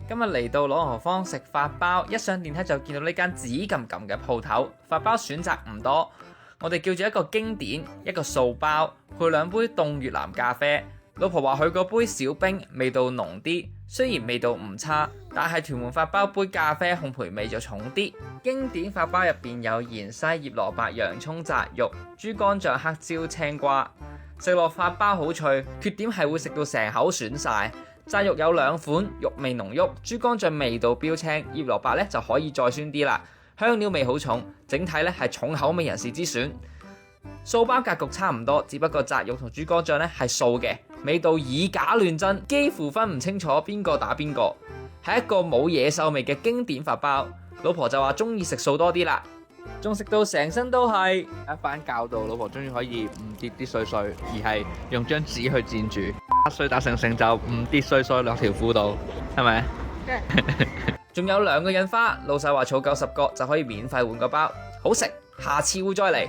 今日嚟到朗豪坊食法包，一上電梯就見到呢間紫禁禁嘅鋪頭。法包選擇唔多，我哋叫咗一個經典，一個素包，配2杯凍越南咖啡。老婆話佢嗰杯小冰味道濃啲，雖然味道唔差，但係屯門法包杯咖啡烘焙味就重啲。經典法包入邊有芫茜、醃蘿蔔、洋葱、炸肉、豬肝醬、黑椒、青瓜，食落法包好脆，缺點係會食到成口損晒。炸肉有2款，肉味濃郁，豬肝醬味道標青，醃蘿蔔咧就可以再酸啲啦。香料味好重，整體咧係重口味人士之選。素包格局差唔多，只不過炸肉同豬肝醬咧係素嘅，味道以假亂真，幾乎分唔清楚邊個打邊個，係一個冇野獸味嘅經典法包。老婆就話中意食素多啲啦，仲食到成身都係。一番教導，老婆終於可以唔跌啲碎碎，而係用張紙去墊住，碎打成就唔跌碎碎落條褲度，係咪？仲有2個印花，老細話儲夠10個就可以免費換個包，好食，下次會再嚟。